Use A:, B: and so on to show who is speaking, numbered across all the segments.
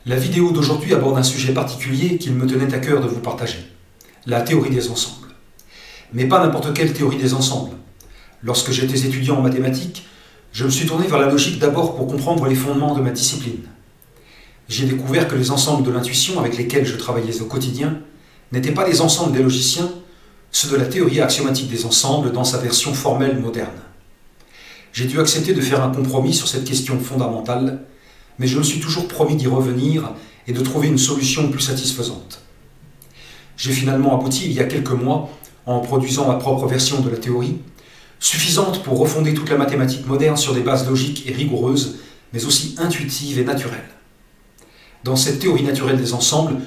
A: La vidéo d'aujourd'hui aborde un sujet particulier qu'il me tenait à cœur de vous partager, la théorie des ensembles. Mais pas n'importe quelle théorie des ensembles. Lorsque j'étais étudiant en mathématiques, je me suis tourné vers la logique d'abord pour comprendre les fondements de ma discipline. J'ai découvert que les ensembles de l'intuition avec lesquels je travaillais au quotidien n'étaient pas les ensembles des logiciens, ceux de la théorie axiomatique des ensembles dans sa version formelle moderne. J'ai dû accepter de faire un compromis sur cette question fondamentale, mais je me suis toujours promis d'y revenir et de trouver une solution plus satisfaisante. J'ai finalement abouti il y a quelques mois en produisant ma propre version de la théorie, suffisante pour refonder toute la mathématique moderne sur des bases logiques et rigoureuses, mais aussi intuitives et naturelles. Dans cette théorie naturelle des ensembles,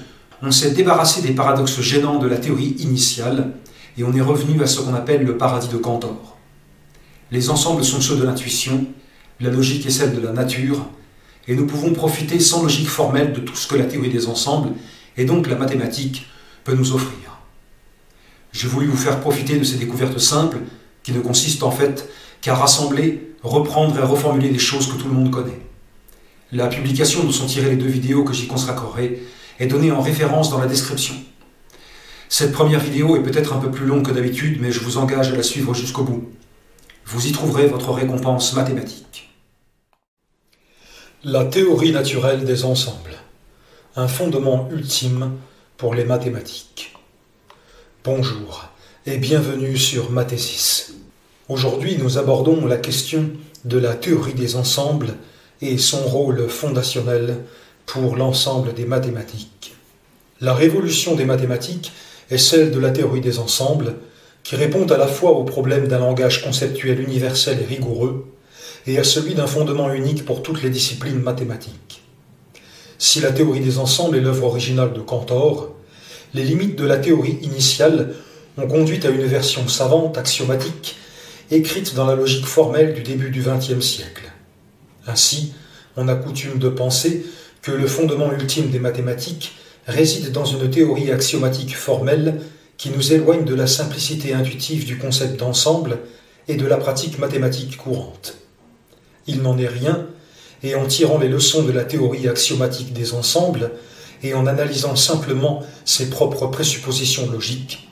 A: on s'est débarrassé des paradoxes gênants de la théorie initiale et on est revenu à ce qu'on appelle le paradis de Cantor. Les ensembles sont ceux de l'intuition, la logique est celle de la nature, et nous pouvons profiter sans logique formelle de tout ce que la théorie des ensembles, et donc la mathématique, peut nous offrir. J'ai voulu vous faire profiter de ces découvertes simples, qui ne consistent en fait qu'à rassembler, reprendre et reformuler des choses que tout le monde connaît. La publication dont sont tirées les 2 vidéos que j'y consacrerai est donnée en référence dans la description. Cette première vidéo est peut-être un peu plus longue que d'habitude, mais je vous engage à la suivre jusqu'au bout. Vous y trouverez votre récompense mathématique. La théorie naturelle des ensembles, un fondement ultime pour les mathématiques. Bonjour et bienvenue sur Mathésis. Aujourd'hui, nous abordons la question de la théorie des ensembles et son rôle fondationnel pour l'ensemble des mathématiques. La révolution des mathématiques est celle de la théorie des ensembles, qui répond à la fois au problème d'un langage conceptuel universel et rigoureux, et à celui d'un fondement unique pour toutes les disciplines mathématiques. Si la théorie des ensembles est l'œuvre originale de Cantor, les limites de la théorie initiale ont conduit à une version savante, axiomatique, écrite dans la logique formelle du début du XXe siècle. Ainsi, on a coutume de penser que le fondement ultime des mathématiques réside dans une théorie axiomatique formelle qui nous éloigne de la simplicité intuitive du concept d'ensemble et de la pratique mathématique courante. Il n'en est rien, et en tirant les leçons de la théorie axiomatique des ensembles, et en analysant simplement ses propres présuppositions logiques,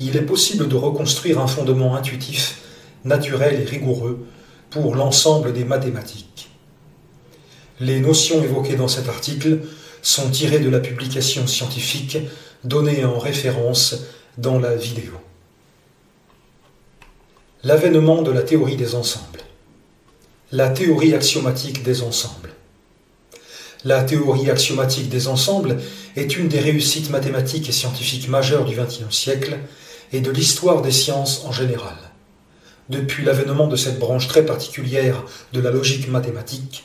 A: il est possible de reconstruire un fondement intuitif, naturel et rigoureux pour l'ensemble des mathématiques. Les notions évoquées dans cet article sont tirées de la publication scientifique donnée en référence dans la vidéo. L'avènement de la théorie des ensembles. La théorie axiomatique des ensembles. La théorie axiomatique des ensembles est une des réussites mathématiques et scientifiques majeures du XXe siècle et de l'histoire des sciences en général. Depuis l'avènement de cette branche très particulière de la logique mathématique,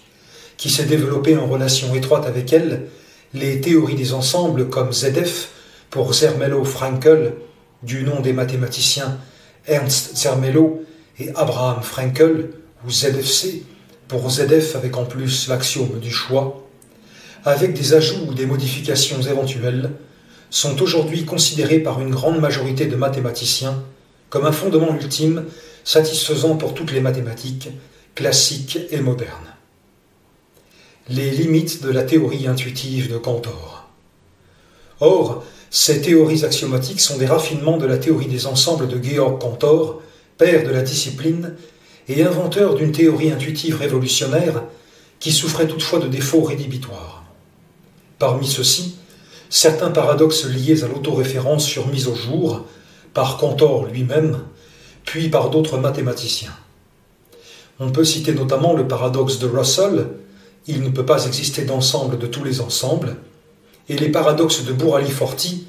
A: qui s'est développée en relation étroite avec elle, les théories des ensembles comme ZF pour Zermelo-Fraenkel, du nom des mathématiciens Ernst Zermelo et Abraham Fraenkel, ou ZFC, pour ZF avec en plus l'axiome du choix, avec des ajouts ou des modifications éventuelles, sont aujourd'hui considérés par une grande majorité de mathématiciens comme un fondement ultime satisfaisant pour toutes les mathématiques, classiques et modernes. Les limites de la théorie intuitive de Cantor. Or, ces théories axiomatiques sont des raffinements de la théorie des ensembles de Georg Cantor, père de la discipline, et inventeur d'une théorie intuitive révolutionnaire qui souffrait toutefois de défauts rédhibitoires. Parmi ceux-ci, certains paradoxes liés à l'autoréférence furent mis au jour par Cantor lui-même, puis par d'autres mathématiciens. On peut citer notamment le paradoxe de Russell, il ne peut pas exister d'ensemble de tous les ensembles, et les paradoxes de Burali-Forti,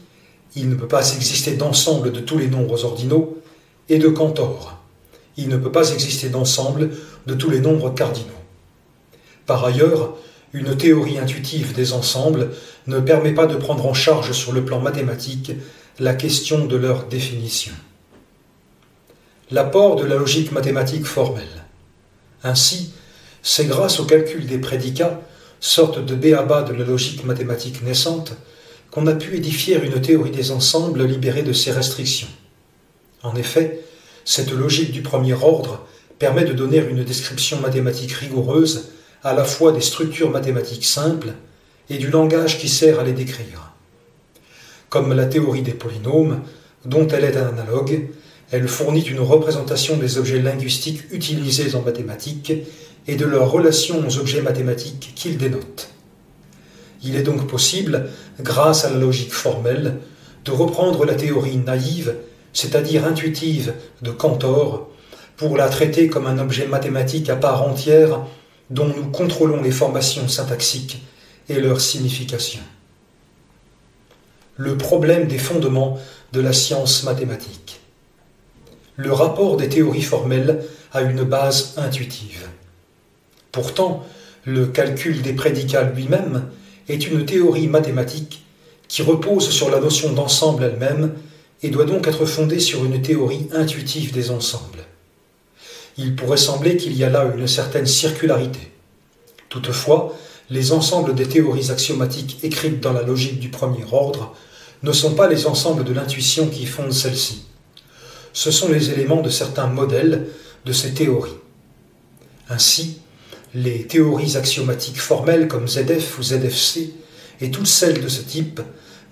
A: il ne peut pas exister d'ensemble de tous les nombres ordinaux, et de Cantor, il ne peut pas exister d'ensemble de tous les nombres cardinaux. Par ailleurs, une théorie intuitive des ensembles ne permet pas de prendre en charge sur le plan mathématique la question de leur définition. L'apport de la logique mathématique formelle. Ainsi, c'est grâce au calcul des prédicats, sorte de b.a.-ba de la logique mathématique naissante, qu'on a pu édifier une théorie des ensembles libérée de ces restrictions. En effet, cette logique du premier ordre permet de donner une description mathématique rigoureuse à la fois des structures mathématiques simples et du langage qui sert à les décrire. Comme la théorie des polynômes, dont elle est un analogue, elle fournit une représentation des objets linguistiques utilisés en mathématiques et de leur relation aux objets mathématiques qu'ils dénotent. Il est donc possible, grâce à la logique formelle, de reprendre la théorie naïve, c'est-à-dire intuitive, de Cantor, pour la traiter comme un objet mathématique à part entière dont nous contrôlons les formations syntaxiques et leur signification. Le problème des fondements de la science mathématique. Le rapport des théories formelles a une base intuitive. Pourtant, le calcul des prédicats lui-même est une théorie mathématique qui repose sur la notion d'ensemble elle-même et doit donc être fondée sur une théorie intuitive des ensembles. Il pourrait sembler qu'il y a là une certaine circularité. Toutefois, les ensembles des théories axiomatiques écrites dans la logique du premier ordre ne sont pas les ensembles de l'intuition qui fondent celle-ci. Ce sont les éléments de certains modèles de ces théories. Ainsi, les théories axiomatiques formelles comme ZF ou ZFC et toutes celles de ce type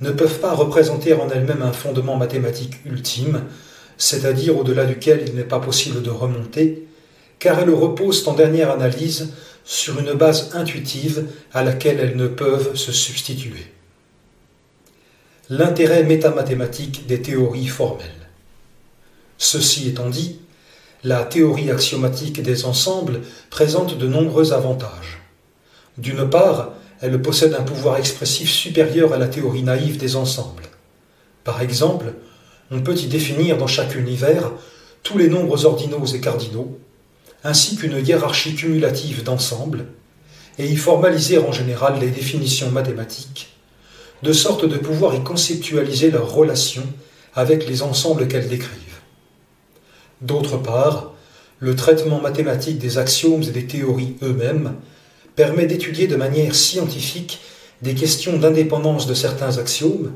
A: ne peuvent pas représenter en elles-mêmes un fondement mathématique ultime, c'est-à-dire au-delà duquel il n'est pas possible de remonter, car elles reposent en dernière analyse sur une base intuitive à laquelle elles ne peuvent se substituer. L'intérêt métamathématique des théories formelles. Ceci étant dit, la théorie axiomatique des ensembles présente de nombreux avantages. D'une part, elle possède un pouvoir expressif supérieur à la théorie naïve des ensembles. Par exemple, on peut y définir dans chaque univers tous les nombres ordinaux et cardinaux, ainsi qu'une hiérarchie cumulative d'ensembles, et y formaliser en général les définitions mathématiques, de sorte de pouvoir y conceptualiser leurs relations avec les ensembles qu'elles décrivent. D'autre part, le traitement mathématique des axiomes et des théories eux-mêmes permet d'étudier de manière scientifique des questions d'indépendance de certains axiomes,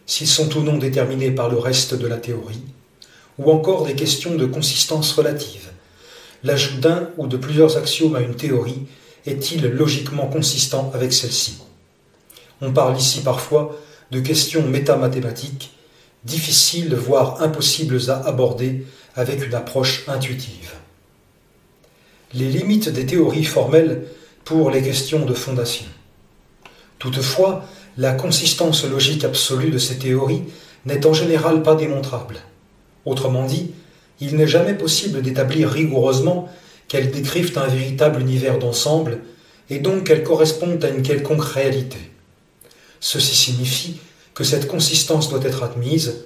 A: s'ils sont ou non déterminés par le reste de la théorie, ou encore des questions de consistance relative. L'ajout d'un ou de plusieurs axiomes à une théorie est-il logiquement consistant avec celle-ci? On parle ici parfois de questions métamathématiques, difficiles voire impossibles à aborder avec une approche intuitive. Les limites des théories formelles pour les questions de fondation. Toutefois, la consistance logique absolue de ces théories n'est en général pas démontrable. Autrement dit, il n'est jamais possible d'établir rigoureusement qu'elles décrivent un véritable univers d'ensemble et donc qu'elles correspondent à une quelconque réalité. Ceci signifie que cette consistance doit être admise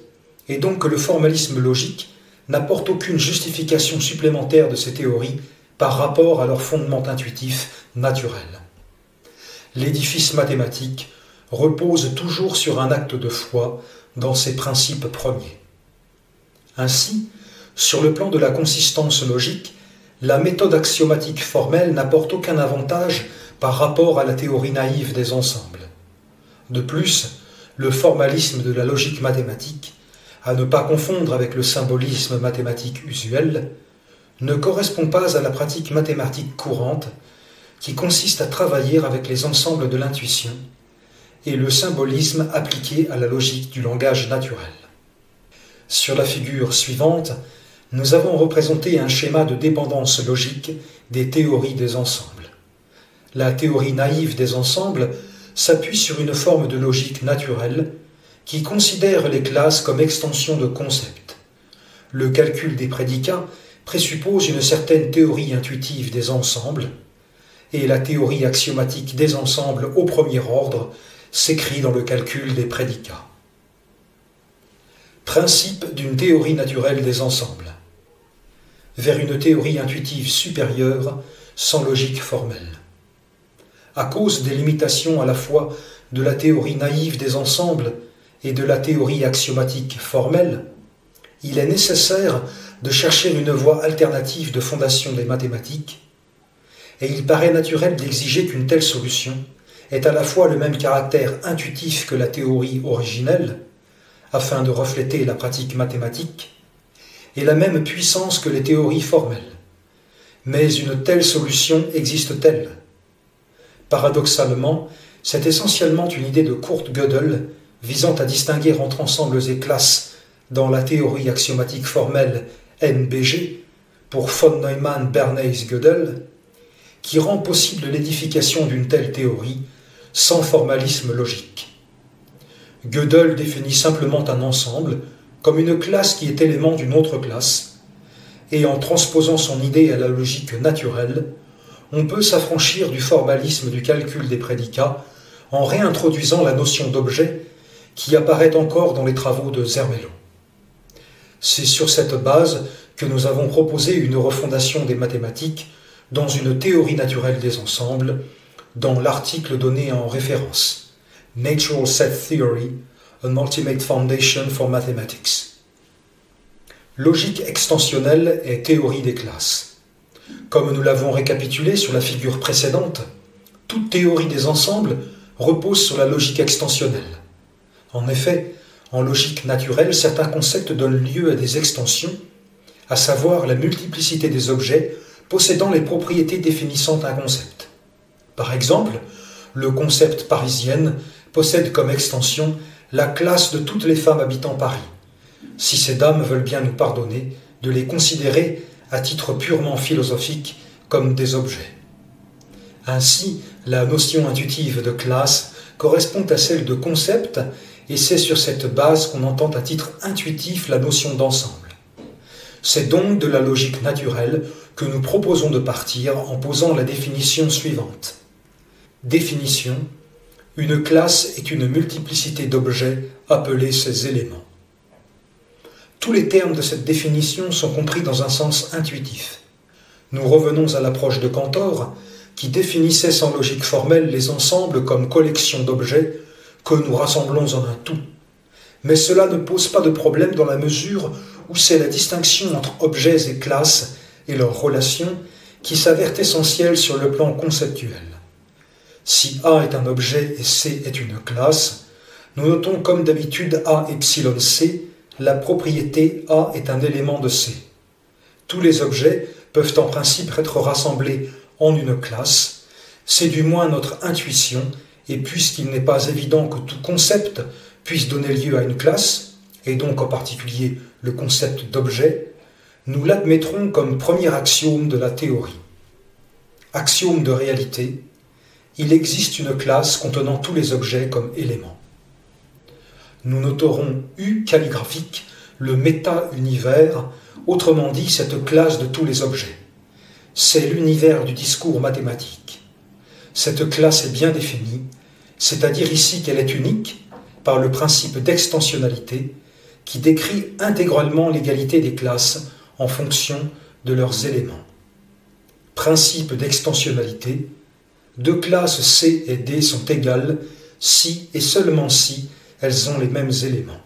A: et donc que le formalisme logique n'apporte aucune justification supplémentaire de ces théories par rapport à leur fondement intuitif naturel. L'édifice mathématique repose toujours sur un acte de foi dans ses principes premiers. Ainsi, sur le plan de la consistance logique, la méthode axiomatique formelle n'apporte aucun avantage par rapport à la théorie naïve des ensembles. De plus, le formalisme de la logique mathématique, à ne pas confondre avec le symbolisme mathématique usuel, ne correspond pas à la pratique mathématique courante qui consiste à travailler avec les ensembles de l'intuition et le symbolisme appliqué à la logique du langage naturel. Sur la figure suivante, nous avons représenté un schéma de dépendance logique des théories des ensembles. La théorie naïve des ensembles s'appuie sur une forme de logique naturelle qui considère les classes comme extension de concepts. Le calcul des prédicats présuppose une certaine théorie intuitive des ensembles, et la théorie axiomatique des ensembles au premier ordre s'écrit dans le calcul des prédicats. Principe d'une théorie naturelle des ensembles. Vers une théorie intuitive supérieure sans logique formelle. À cause des limitations à la fois de la théorie naïve des ensembles et de la théorie axiomatique formelle, il est nécessaire de chercher une voie alternative de fondation des mathématiques, et il paraît naturel d'exiger qu'une telle solution ait à la fois le même caractère intuitif que la théorie originelle, afin de refléter la pratique mathématique, et la même puissance que les théories formelles. Mais une telle solution existe-t-elle? Paradoxalement, C'est essentiellement une idée de Kurt Gödel visant à distinguer entre ensembles et classes dans la théorie axiomatique formelle NBG pour von Neumann, Bernays, Gödel, qui rend possible l'édification d'une telle théorie sans formalisme logique. Gödel définit simplement un ensemble comme une classe qui est élément d'une autre classe, et en transposant son idée à la logique naturelle, on peut s'affranchir du formalisme du calcul des prédicats en réintroduisant la notion d'objet qui apparaît encore dans les travaux de Zermelo. C'est sur cette base que nous avons proposé une refondation des mathématiques dans une théorie naturelle des ensembles, dans l'article donné en référence, Natural Set Theory, An Ultimate Foundation for Mathematics. Logique extensionnelle et théorie des classes. Comme nous l'avons récapitulé sur la figure précédente, toute théorie des ensembles repose sur la logique extensionnelle. En effet, en logique naturelle, certains concepts donnent lieu à des extensions, à savoir la multiplicité des objets possédant les propriétés définissant un concept. Par exemple, le concept parisienne possède comme extension la classe de toutes les femmes habitant Paris, si ces dames veulent bien nous pardonner de les considérer à titre purement philosophique comme des objets. Ainsi, la notion intuitive de classe correspond à celle de concept, et c'est sur cette base qu'on entend à titre intuitif la notion d'ensemble. C'est donc de la logique naturelle que nous proposons de partir en posant la définition suivante. Définition: une classe est une multiplicité d'objets appelés ses éléments. Tous les termes de cette définition sont compris dans un sens intuitif. Nous revenons à l'approche de Cantor, qui définissait sans logique formelle les ensembles comme collection d'objets que nous rassemblons en un tout. Mais cela ne pose pas de problème dans la mesure où c'est la distinction entre objets et classes et leurs relations qui s'avère essentielle sur le plan conceptuel. Si A est un objet et C est une classe, nous notons comme d'habitude A epsilon C, la propriété A est un élément de C. Tous les objets peuvent en principe être rassemblés en une classe, c'est du moins notre intuition, et puisqu'il n'est pas évident que tout concept puisse donner lieu à une classe, et donc en particulier le concept d'objet, nous l'admettrons comme premier axiome de la théorie. Axiome de réalité: il existe une classe contenant tous les objets comme éléments. Nous noterons U calligraphique le méta-univers, autrement dit cette classe de tous les objets. C'est l'univers du discours mathématique. Cette classe est bien définie, c'est-à-dire ici qu'elle est unique par le principe d'extensionnalité qui décrit intégralement l'égalité des classes en fonction de leurs éléments. Principe d'extensionnalité: deux classes C et D sont égales si et seulement si elles ont les mêmes éléments.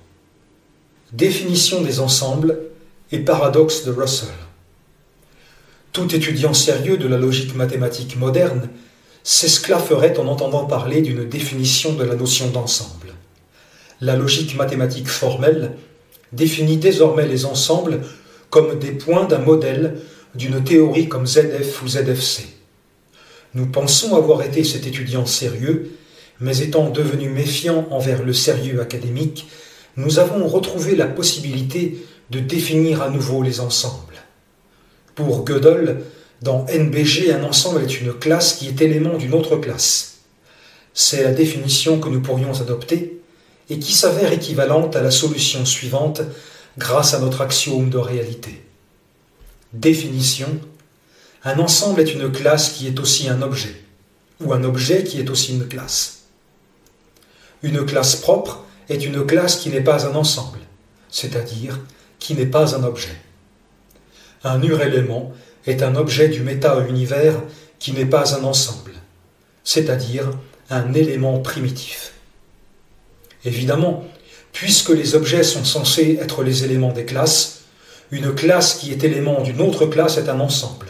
A: Définition des ensembles et paradoxe de Russell. Tout étudiant sérieux de la logique mathématique moderne s'esclafferait en entendant parler d'une définition de la notion d'ensemble. La logique mathématique formelle définit désormais les ensembles comme des points d'un modèle d'une théorie comme ZF ou ZFC. Nous pensons avoir été cet étudiant sérieux, mais étant devenus méfiants envers le sérieux académique, nous avons retrouvé la possibilité de définir à nouveau les ensembles. Pour Gödel, dans NBG, un ensemble est une classe qui est élément d'une autre classe. C'est la définition que nous pourrions adopter et qui s'avère équivalente à la solution suivante grâce à notre axiome de réalité. Définition: un ensemble est une classe qui est aussi un objet, ou un objet qui est aussi une classe. Une classe propre est une classe qui n'est pas un ensemble, c'est-à-dire qui n'est pas un objet. Un urélément est un objet du méta-univers qui n'est pas un ensemble, c'est-à-dire un élément primitif. Évidemment, puisque les objets sont censés être les éléments des classes, une classe qui est élément d'une autre classe est un ensemble.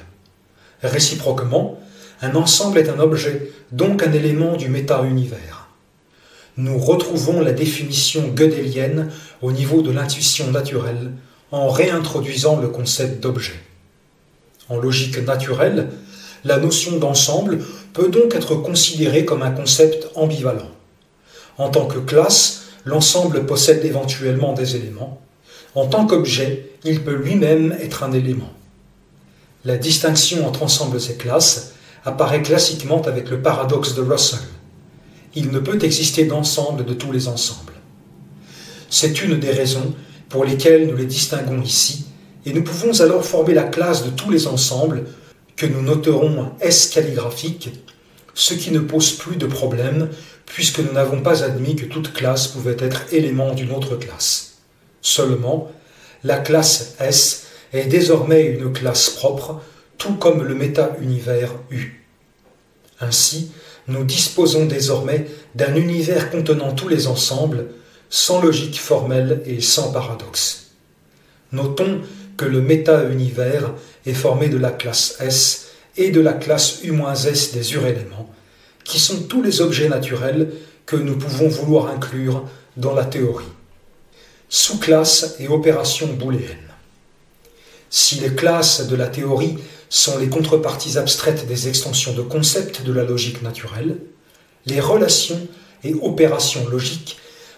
A: Réciproquement, un ensemble est un objet, donc un élément du méta-univers. Nous retrouvons la définition gödelienne au niveau de l'intuition naturelle en réintroduisant le concept d'objet. En logique naturelle, La notion d'ensemble peut donc être considérée comme un concept ambivalent. En tant que classe, l'ensemble possède éventuellement des éléments. En tant qu'objet, il peut lui-même être un élément. La distinction entre ensembles et classes apparaît classiquement avec le paradoxe de Russell. Il ne peut exister d'ensemble de tous les ensembles. C'est une des raisons pour lesquelles nous les distinguons ici, et nous pouvons alors former la classe de tous les ensembles que nous noterons S calligraphique, ce qui ne pose plus de problème puisque nous n'avons pas admis que toute classe pouvait être élément d'une autre classe. Seulement, la classe S est désormais une classe propre, tout comme le méta-univers U. Ainsi, nous disposons désormais d'un univers contenant tous les ensembles, sans logique formelle et sans paradoxe. Notons que le méta-univers est formé de la classe S et de la classe U-S des uréléments, qui sont tous les objets naturels que nous pouvons vouloir inclure dans la théorie. Sous-classes et opérations booléennes. Si les classes de la théorie sont les contreparties abstraites des extensions de concepts de la logique naturelle, les relations et opérations logiques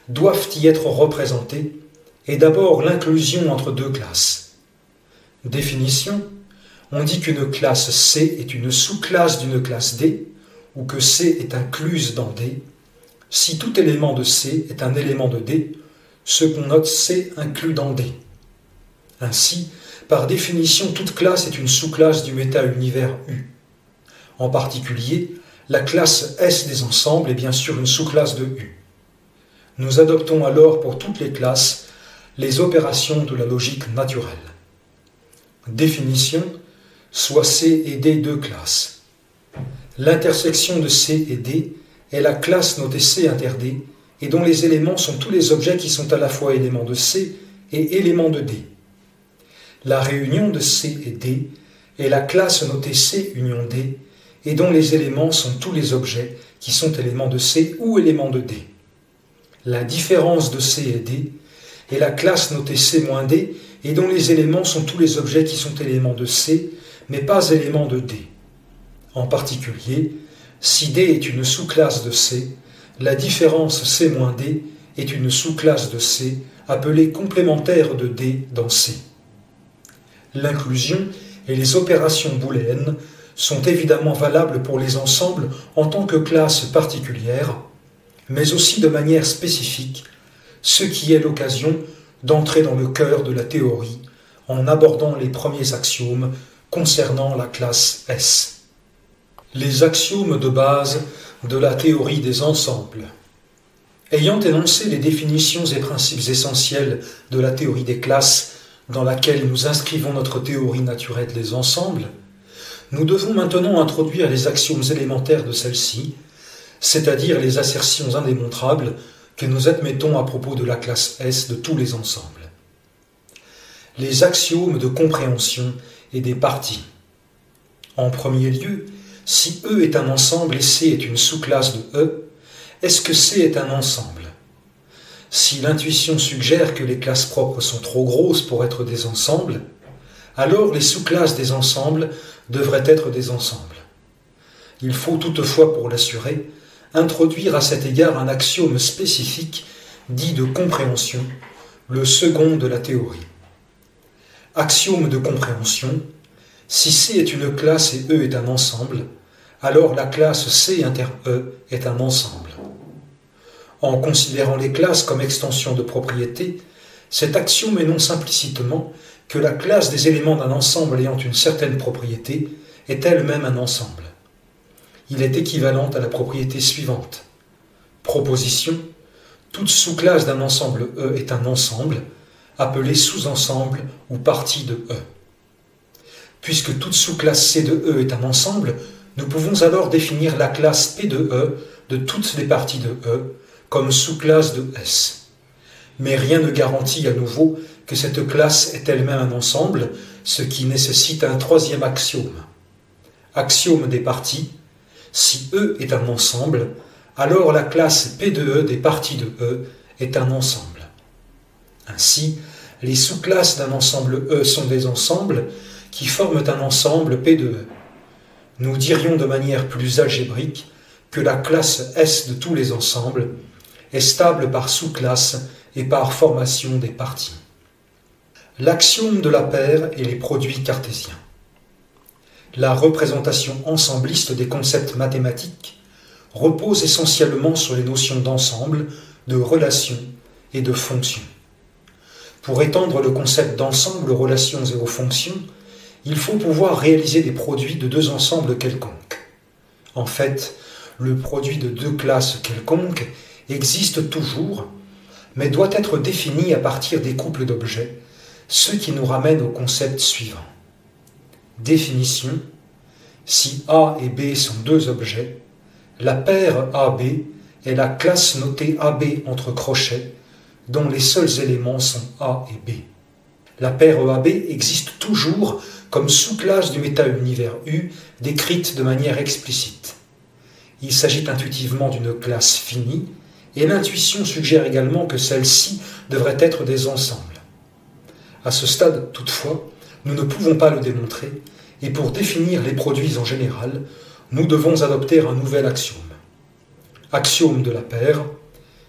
A: doivent y être représentées, et d'abord l'inclusion entre deux classes. Définition: on dit qu'une classe C est une sous-classe d'une classe D, ou que C est incluse dans D, si tout élément de C est un élément de D, ce qu'on note C inclus dans D. Ainsi, par définition, toute classe est une sous-classe du méta-univers U. En particulier, la classe S des ensembles est bien sûr une sous-classe de U. Nous adoptons alors pour toutes les classes les opérations de la logique naturelle. Définition: soit C et D deux classes. L'intersection de C et D est la classe notée C inter D et dont les éléments sont tous les objets qui sont à la fois éléments de C et éléments de D. La réunion de C et D est la classe notée C union D et dont les éléments sont tous les objets qui sont éléments de C ou éléments de D. La différence de C et D est la classe notée C-D et dont les éléments sont tous les objets qui sont éléments de C mais pas éléments de D. En particulier, si D est une sous-classe de C, la différence C-D est une sous-classe de C appelée complémentaire de D dans C. L'inclusion et les opérations booléennes sont évidemment valables pour les ensembles en tant que classe particulière, mais aussi de manière spécifique, ce qui est l'occasion d'entrer dans le cœur de la théorie en abordant les premiers axiomes concernant la classe S. Les axiomes de base de la théorie des ensembles. Ayant énoncé les définitions et principes essentiels de la théorie des classes dans laquelle nous inscrivons notre théorie naturelle des ensembles, nous devons maintenant introduire les axiomes élémentaires de celle-ci, c'est-à-dire les assertions indémontrables que nous admettons à propos de la classe S de tous les ensembles. Les axiomes de compréhension et des parties. En premier lieu, si E est un ensemble et C est une sous-classe de E, est-ce que C est un ensemble? Si l'intuition suggère que les classes propres sont trop grosses pour être des ensembles, alors les sous-classes des ensembles devraient être des ensembles. Il faut toutefois, pour l'assurer, introduire à cet égard un axiome spécifique dit de compréhension, le second de la théorie. Axiome de compréhension: si C est une classe et E est un ensemble, alors la classe C inter E est un ensemble. En considérant les classes comme extension de propriétés, cet axiome énonce implicitement que la classe des éléments d'un ensemble ayant une certaine propriété est elle-même un ensemble. Il est équivalent à la propriété suivante. Proposition: toute sous-classe d'un ensemble E est un ensemble, appelé sous-ensemble ou partie de E. Puisque toute sous-classe C de E est un ensemble, nous pouvons alors définir la classe P de E de toutes les parties de E comme sous-classe de S. Mais rien ne garantit à nouveau que cette classe est elle-même un ensemble, ce qui nécessite un troisième axiome. Axiome des parties: si E est un ensemble, alors la classe P de E des parties de E est un ensemble. Ainsi, les sous-classes d'un ensemble E sont des ensembles qui forment un ensemble P de E. Nous dirions de manière plus algébrique que la classe S de tous les ensembles est stable par sous-classe et par formation des parties. L'axiome de la paire et les produits cartésiens. La représentation ensembliste des concepts mathématiques repose essentiellement sur les notions d'ensemble, de relation et de fonction. Pour étendre le concept d'ensemble aux relations et aux fonctions, il faut pouvoir réaliser des produits de deux ensembles quelconques. En fait, le produit de deux classes quelconques existe toujours, mais doit être défini à partir des couples d'objets, ce qui nous ramène au concept suivant. Définition. Si A et B sont deux objets, la paire AB est la classe notée AB entre crochets, dont les seuls éléments sont A et B. La paire EAB existe toujours comme sous-classe du méta-univers U, décrite de manière explicite. Il s'agit intuitivement d'une classe finie, et l'intuition suggère également que celle-ci devrait être des ensembles. À ce stade, toutefois, nous ne pouvons pas le démontrer, et pour définir les produits en général, nous devons adopter un nouvel axiome. Axiome de la paire.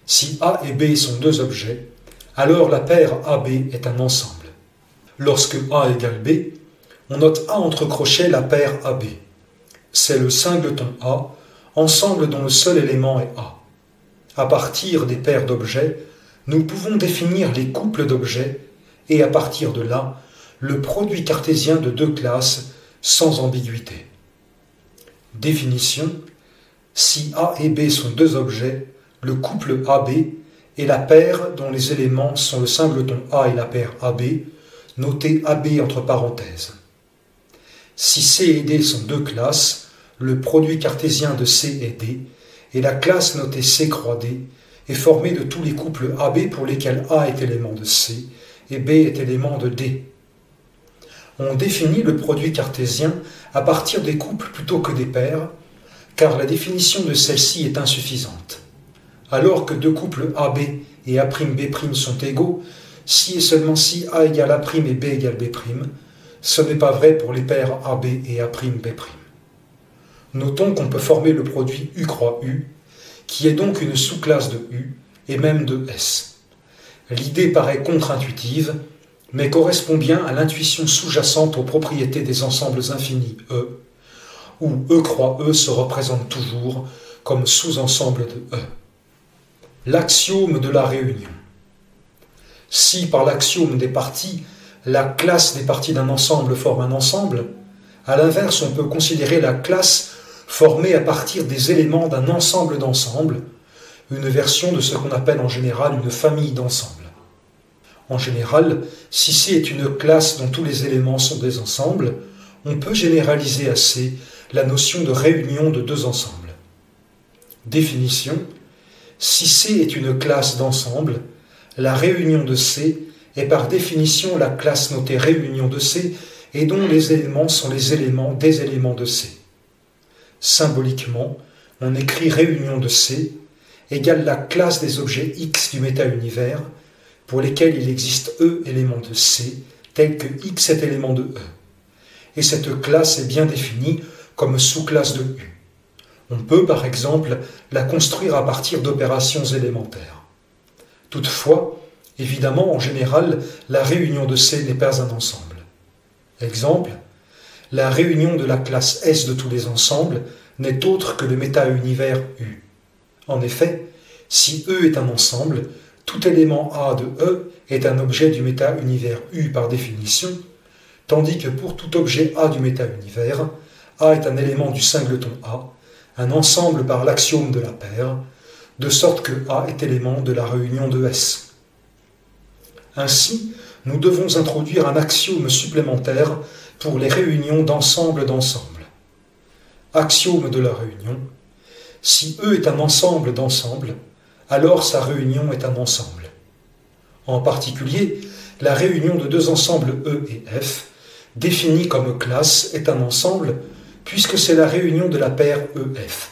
A: Si A et B sont deux objets, alors la paire AB est un ensemble. Lorsque A égale B, on note A entre crochets la paire AB. C'est le singleton A, ensemble dont le seul élément est A. À partir des paires d'objets, nous pouvons définir les couples d'objets et à partir de là, le produit cartésien de deux classes sans ambiguïté. Définition. Si A et B sont deux objets, le couple AB est la paire dont les éléments sont le singleton A et la paire AB, notée AB entre parenthèses. Si C et D sont deux classes, le produit cartésien de C et D est la classe notée C croix D est formée de tous les couples AB pour lesquels A est élément de C et B est élément de D. On définit le produit cartésien à partir des couples plutôt que des paires, car la définition de celle-ci est insuffisante. Alors que deux couples AB et A'B' sont égaux, si et seulement si A égale A' et B égale B', ce n'est pas vrai pour les paires AB et A'B'. Notons qu'on peut former le produit U croix U, qui est donc une sous-classe de U et même de S. L'idée paraît contre-intuitive, mais correspond bien à l'intuition sous-jacente aux propriétés des ensembles infinis E, où E croix E se représente toujours comme sous-ensemble de E. L'axiome de la réunion. Si par l'axiome des parties, la classe des parties d'un ensemble forme un ensemble, à l'inverse, on peut considérer la classe formée à partir des éléments d'un ensemble d'ensembles, une version de ce qu'on appelle en général une famille d'ensembles. En général, si C est une classe dont tous les éléments sont des ensembles, on peut généraliser à C la notion de réunion de deux ensembles. Définition. Si C est une classe d'ensemble, la réunion de C est par définition la classe notée réunion de C et dont les éléments sont les éléments des éléments de C. Symboliquement, on écrit réunion de C égale la classe des objets X du méta-univers pour lesquels il existe E éléments de C tel que X est élément de E. Et cette classe est bien définie comme sous-classe de U. On peut par exemple la construire à partir d'opérations élémentaires. Toutefois, évidemment, en général, la réunion de C n'est pas un ensemble. Exemple, la réunion de la classe S de tous les ensembles n'est autre que le méta-univers U. En effet, si E est un ensemble, tout élément A de E est un objet du méta-univers U par définition, tandis que pour tout objet A du méta-univers, A est un élément du singleton A, un ensemble par l'axiome de la paire, de sorte que A est élément de la réunion de S. Ainsi, nous devons introduire un axiome supplémentaire pour les réunions d'ensemble d'ensemble. Axiome de la réunion. Si E est un ensemble d'ensemble, alors sa réunion est un ensemble. En particulier, la réunion de deux ensembles E et F, définie comme classe, est un ensemble puisque c'est la réunion de la paire EF.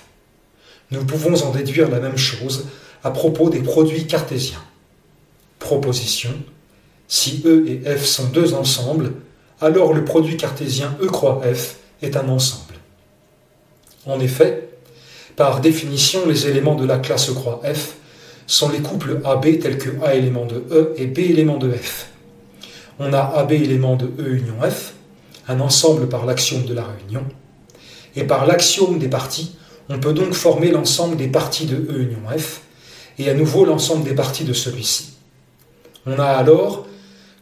A: Nous pouvons en déduire la même chose à propos des produits cartésiens. Proposition. Si E et F sont deux ensembles, alors le produit cartésien E croix F est un ensemble. En effet, par définition, les éléments de la classe croix F sont les couples AB tels que A élément de E et B élément de F. On a AB élément de E union F, un ensemble par l'axiome de la réunion, et par l'axiome des parties, on peut donc former l'ensemble des parties de E union F, et à nouveau l'ensemble des parties de celui-ci. On a alors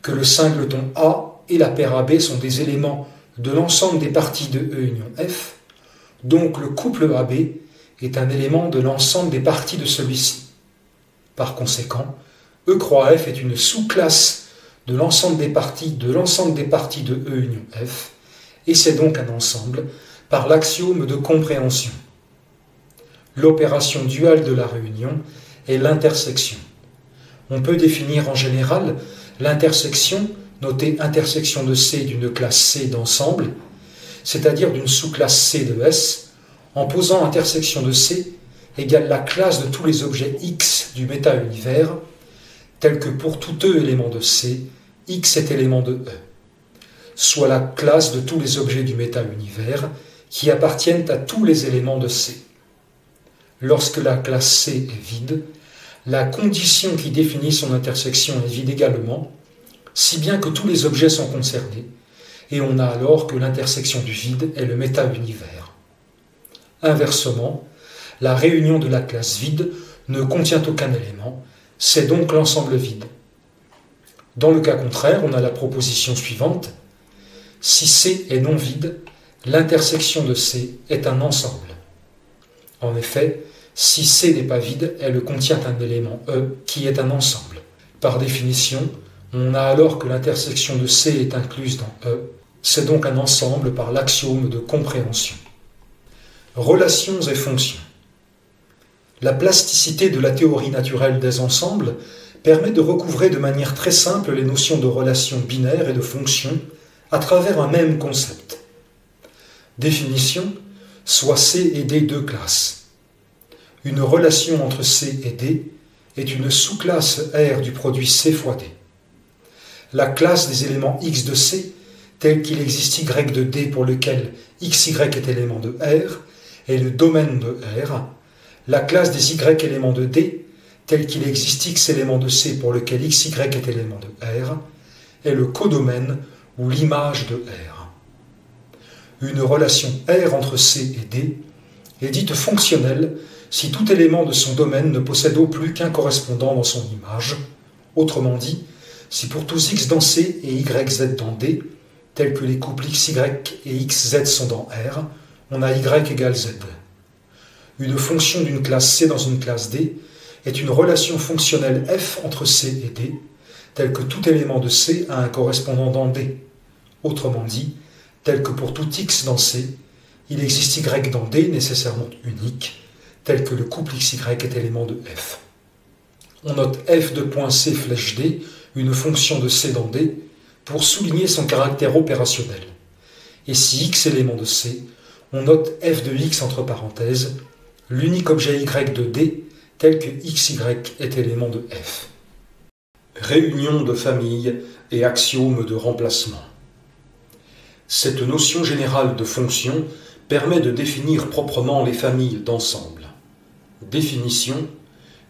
A: que le singleton A et la paire AB sont des éléments de l'ensemble des parties de E union F, donc le couple AB est un élément de l'ensemble des parties de celui-ci. Par conséquent, E croix F est une sous-classe de l'ensemble des parties de E union F, et c'est donc un ensemble par l'axiome de compréhension. L'opération duale de la réunion est l'intersection. On peut définir en général l'intersection, notée intersection de C d'une classe C d'ensemble, c'est-à-dire d'une sous-classe C de S, en posant intersection de C égale la classe de tous les objets X du méta-univers, tel que pour tout E élément de C, X est élément de E, soit la classe de tous les objets du méta-univers qui appartiennent à tous les éléments de C. Lorsque la classe C est vide, la condition qui définit son intersection est vide également, si bien que tous les objets sont concernés, et on a alors que l'intersection du vide est le méta-univers. Inversement, la réunion de la classe vide ne contient aucun élément, c'est donc l'ensemble vide. Dans le cas contraire, on a la proposition suivante. Si C est non vide, l'intersection de C est un ensemble. En effet, si C n'est pas vide, elle contient un élément E qui est un ensemble. Par définition, on a alors que l'intersection de C est incluse dans E, c'est donc un ensemble par l'axiome de compréhension. Relations et fonctions. La plasticité de la théorie naturelle des ensembles permet de recouvrer de manière très simple les notions de relations binaires et de fonctions à travers un même concept. Définition, soit C et D deux classes. Une relation entre C et D est une sous-classe R du produit C fois D. La classe des éléments X de C, tel qu'il existe Y de D pour lequel XY est élément de R, est le domaine de R. La classe des Y éléments de D, tel qu'il existe X élément de C pour lequel XY est élément de R, est le codomaine ou l'image de R. Une relation R entre C et D est dite fonctionnelle si tout élément de son domaine ne possède au plus qu'un correspondant dans son image. Autrement dit, si pour tous X dans C et YZ dans D, tels que les couples XY et XZ sont dans R, on a Y égale Z. Une fonction d'une classe C dans une classe D est une relation fonctionnelle F entre C et D, telle que tout élément de C a un correspondant dans D. Autrement dit, tel que pour tout X dans C, il existe Y dans D nécessairement unique, tel que le couple XY est élément de F. On note F de point C flèche D, une fonction de C dans D, pour souligner son caractère opérationnel. Et si X élément de C, on note F de X entre parenthèses, l'unique objet Y de D, tel que XY est élément de F. Réunion de famille et axiome de remplacement. Cette notion générale de fonction permet de définir proprement les familles d'ensembles. Définition: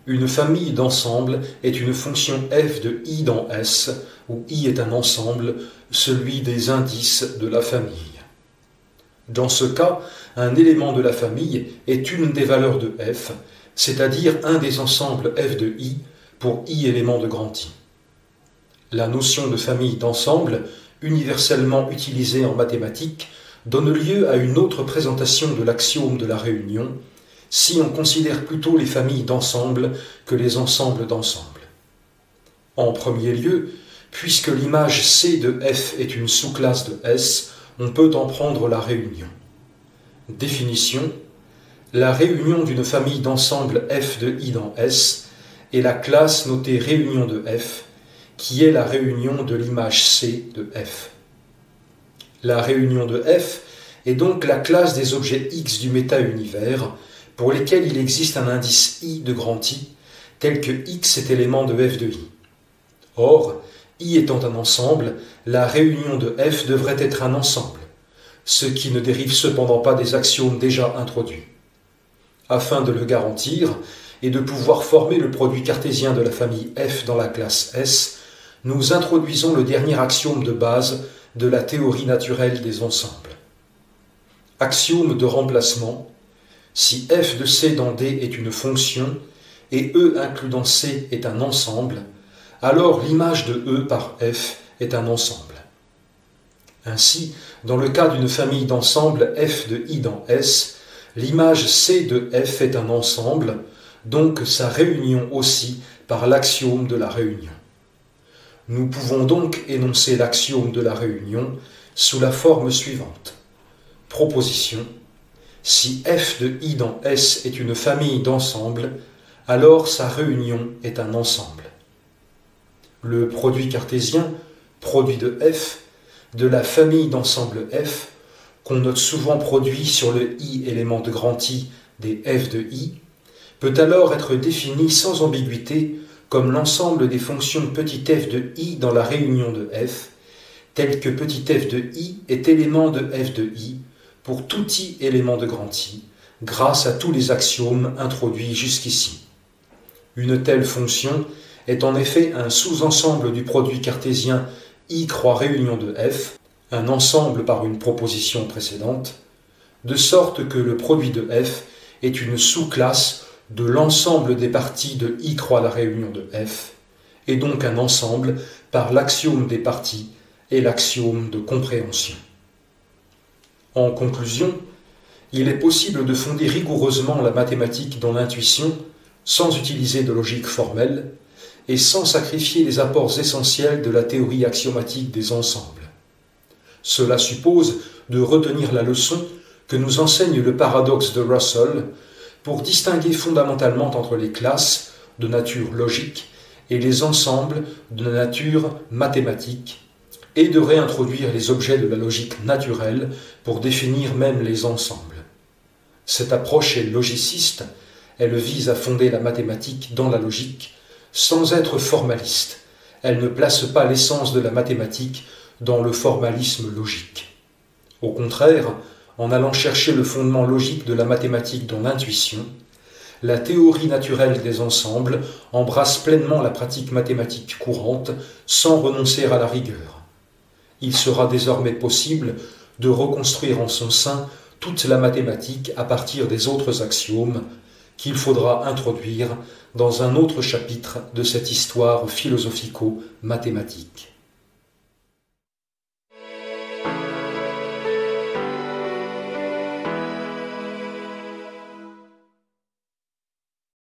A: une famille d'ensemble est une fonction f de I dans S, où I est un ensemble, celui des indices de la famille. Dans ce cas, un élément de la famille est une des valeurs de f, c'est-à-dire un des ensembles f de I pour I élément de grand I. La notion de famille d'ensemble, universellement utilisée en mathématiques, donne lieu à une autre présentation de l'axiome de la réunion, si on considère plutôt les familles d'ensemble que les ensembles d'ensemble. En premier lieu, puisque l'image C de F est une sous-classe de S, on peut en prendre la réunion. Définition: la réunion d'une famille d'ensemble F de I dans S est la classe notée réunion de F, qui est la réunion de l'image C de F. La réunion de F est donc la classe des objets X du méta-univers pour lesquels il existe un indice I de grand I, tel que X est élément de F de I. Or, I étant un ensemble, la réunion de F devrait être un ensemble. ce qui ne dérive cependant pas des axiomes déjà introduits. Afin de le garantir et de pouvoir former le produit cartésien de la famille F dans la classe S, nous introduisons le dernier axiome de base de la théorie naturelle des ensembles. Axiome de remplacement: si f de c dans D est une fonction et E inclus dans C est un ensemble, alors l'image de E par F est un ensemble. Ainsi, dans le cas d'une famille d'ensembles f de I dans S, l'image C de F est un ensemble, donc sa réunion aussi par l'axiome de la réunion. Nous pouvons donc énoncer l'axiome de la réunion sous la forme suivante. Proposition: si f de I dans S est une famille d'ensembles, alors sa réunion est un ensemble. Le produit cartésien, produit de f, de la famille d'ensembles F, qu'on note souvent produit sur le I élément de grand I des f de I, peut alors être défini sans ambiguïté comme l'ensemble des fonctions petit f de I dans la réunion de f, tel que petit f de I est élément de f de I pour tout I élément de grand I, grâce à tous les axiomes introduits jusqu'ici. Une telle fonction est en effet un sous-ensemble du produit cartésien I croix réunion de f, un ensemble par une proposition précédente, de sorte que le produit de f est une sous-classe de l'ensemble des parties de I croix la réunion de f, et donc un ensemble par l'axiome des parties et l'axiome de compréhension. En conclusion, il est possible de fonder rigoureusement la mathématique dans l'intuition sans utiliser de logique formelle et sans sacrifier les apports essentiels de la théorie axiomatique des ensembles. Cela suppose de retenir la leçon que nous enseigne le paradoxe de Russell pour distinguer fondamentalement entre les classes de nature logique et les ensembles de nature mathématique, et de réintroduire les objets de la logique naturelle pour définir même les ensembles. Cette approche est logiciste, elle vise à fonder la mathématique dans la logique, sans être formaliste. Elle ne place pas l'essence de la mathématique dans le formalisme logique. Au contraire, en allant chercher le fondement logique de la mathématique dans l'intuition, la théorie naturelle des ensembles embrasse pleinement la pratique mathématique courante sans renoncer à la rigueur. Il sera désormais possible de reconstruire en son sein toute la mathématique à partir des autres axiomes qu'il faudra introduire dans un autre chapitre de cette histoire philosophico-mathématique.